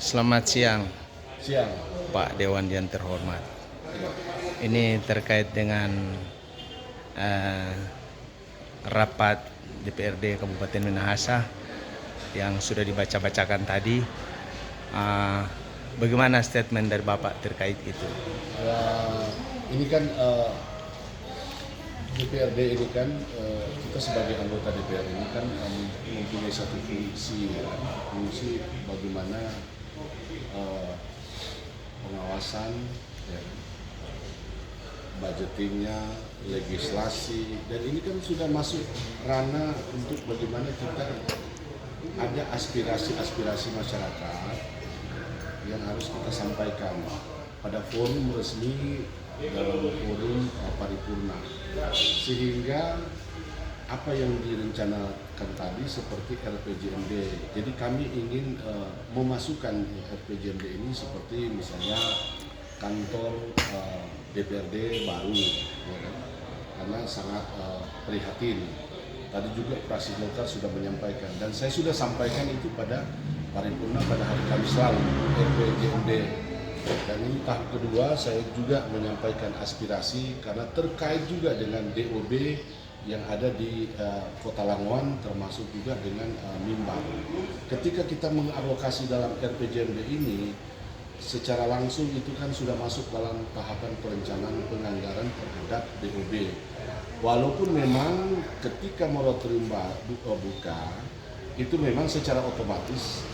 Selamat siang, Siang. Pak Dewan yang terhormat. Ini terkait dengan eh, rapat DPRD Kabupaten Minahasa yang sudah dibaca-bacakan tadi. Eh, Bagaimana statement dari Bapak terkait itu? Ya, ini kan DPRD ini kan kita sebagai anggota DPR ini kan mempunyai satu fungsi, ya, fungsi bagaimana pengawasan, ya, budgetingnya, legislasi, dan ini kan sudah masuk ranah untuk bagaimana kita ada aspirasi-aspirasi masyarakat yang harus kita sampaikan pada forum resmi dalam forum paripurna, sehingga apa yang direncanakan tadi seperti RPJMD. Jadi kami ingin memasukkan RPJMD ini seperti misalnya kantor DPRD baru, ya kan? Karena sangat prihatin. Tadi juga fraksi Golkar sudah menyampaikan dan saya sudah sampaikan itu pada paripurna pada hari Kamis lalu RPJMD. Dan ini tahap kedua saya juga menyampaikan aspirasi karena terkait juga dengan DOB yang ada di Kota Langowan, termasuk juga dengan Mimbar. Ketika kita mengalokasi dalam RPJMD ini, secara langsung itu kan sudah masuk dalam tahapan perencanaan penganggaran terhadap DOB. Walaupun memang ketika moratorium buka, itu memang secara otomatis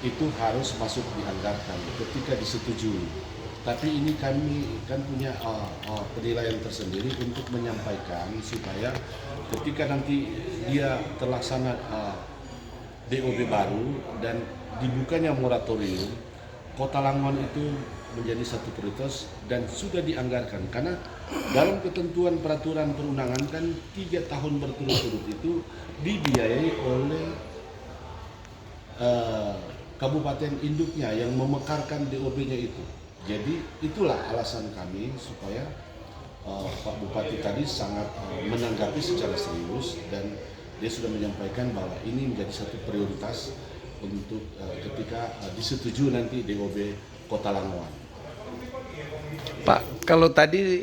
itu harus masuk dianggarkan ketika disetujui. Tapi ini kami kan punya penilaian tersendiri untuk menyampaikan supaya ketika nanti dia terlaksana DOB baru dan dibukanya moratorium, Kota Langowan itu menjadi satu prioritas dan sudah dianggarkan. Karena dalam ketentuan peraturan perundangan kan 3 tahun berturut-turut itu dibiayai oleh kabupaten induknya yang memekarkan DOB-nya itu. Jadi itulah alasan kami supaya Pak Bupati tadi sangat menanggapi secara serius dan dia sudah menyampaikan bahwa ini menjadi satu prioritas untuk ketika disetujui nanti DOB Kota Langowan. Pak, kalau tadi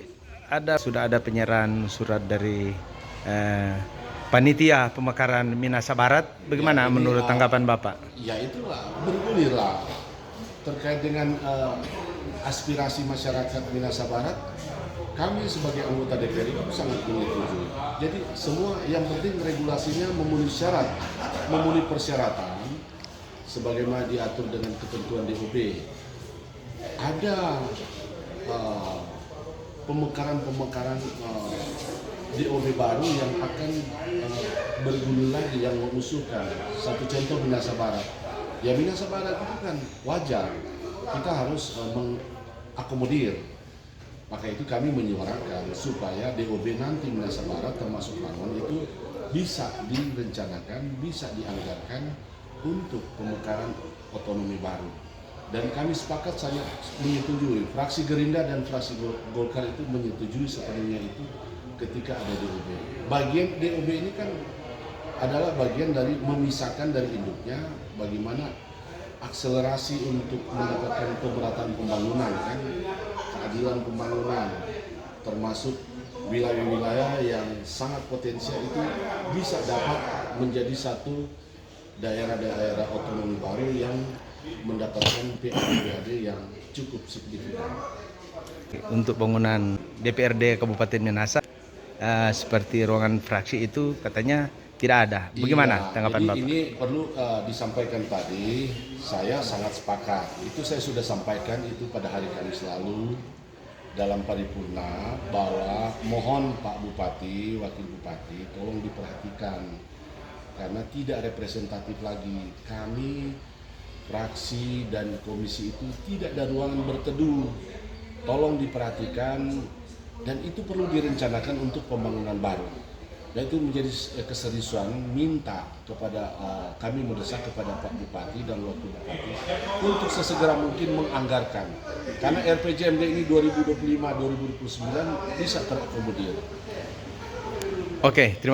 sudah ada penyerahan surat dari panitia pemekaran Minahasa Barat, bagaimana Ya, menurut tanggapan Bapak? Ya itulah, bergulirlah terkait dengan aspirasi masyarakat Minahasa Barat. Kami sebagai anggota DPR itu sangat menyetujui. Jadi semua yang penting regulasinya memenuhi syarat, memenuhi persyaratan sebagaimana diatur dengan ketentuan DOB. Ada pemekaran DOB baru yang akan bergulir lagi yang mengusulkan. Satu contoh Minahasa Barat. Ya Minahasa Barat itu kan wajar, kita harus mengakomodir. Maka itu kami menyuarakan supaya DOB nanti Minahasa Barat termasuk Langowan itu bisa direncanakan, bisa dianggarkan untuk pemekaran otonomi baru. Dan kami sepakat saya menyetujui, fraksi Gerindra dan fraksi Golkar itu menyetujui sepenuhnya itu ketika ada DOB. Bagian DOB ini kan adalah bagian dari memisahkan dari induknya bagaimana akselerasi untuk mendapatkan pemerataan pembangunan, kan keadilan pembangunan, termasuk wilayah-wilayah yang sangat potensial itu bisa dapat menjadi satu daerah-daerah otonomi baru yang mendapatkan PAD yang cukup signifikan. Untuk bangunan DPRD Kabupaten Minahasa, seperti ruangan fraksi itu katanya tidak ada. Bagaimana tanggapan jadi Bapak? Ini perlu disampaikan tadi, saya sangat sepakat. Itu saya sudah sampaikan itu pada hari Kamis lalu dalam paripurna bahwa mohon Pak Bupati, Wakil Bupati tolong diperhatikan karena tidak representatif lagi. Kami fraksi dan komisi itu tidak ada ruangan berteduh. Tolong diperhatikan dan itu perlu direncanakan untuk pembangunan baru. Dan itu menjadi keseriusan minta kepada kami mendesak kepada Pak Bupati dan Wakil Bupati untuk sesegera mungkin menganggarkan karena RPJMD ini 2025-2029 bisa terakomodir. Oke, terima kasih.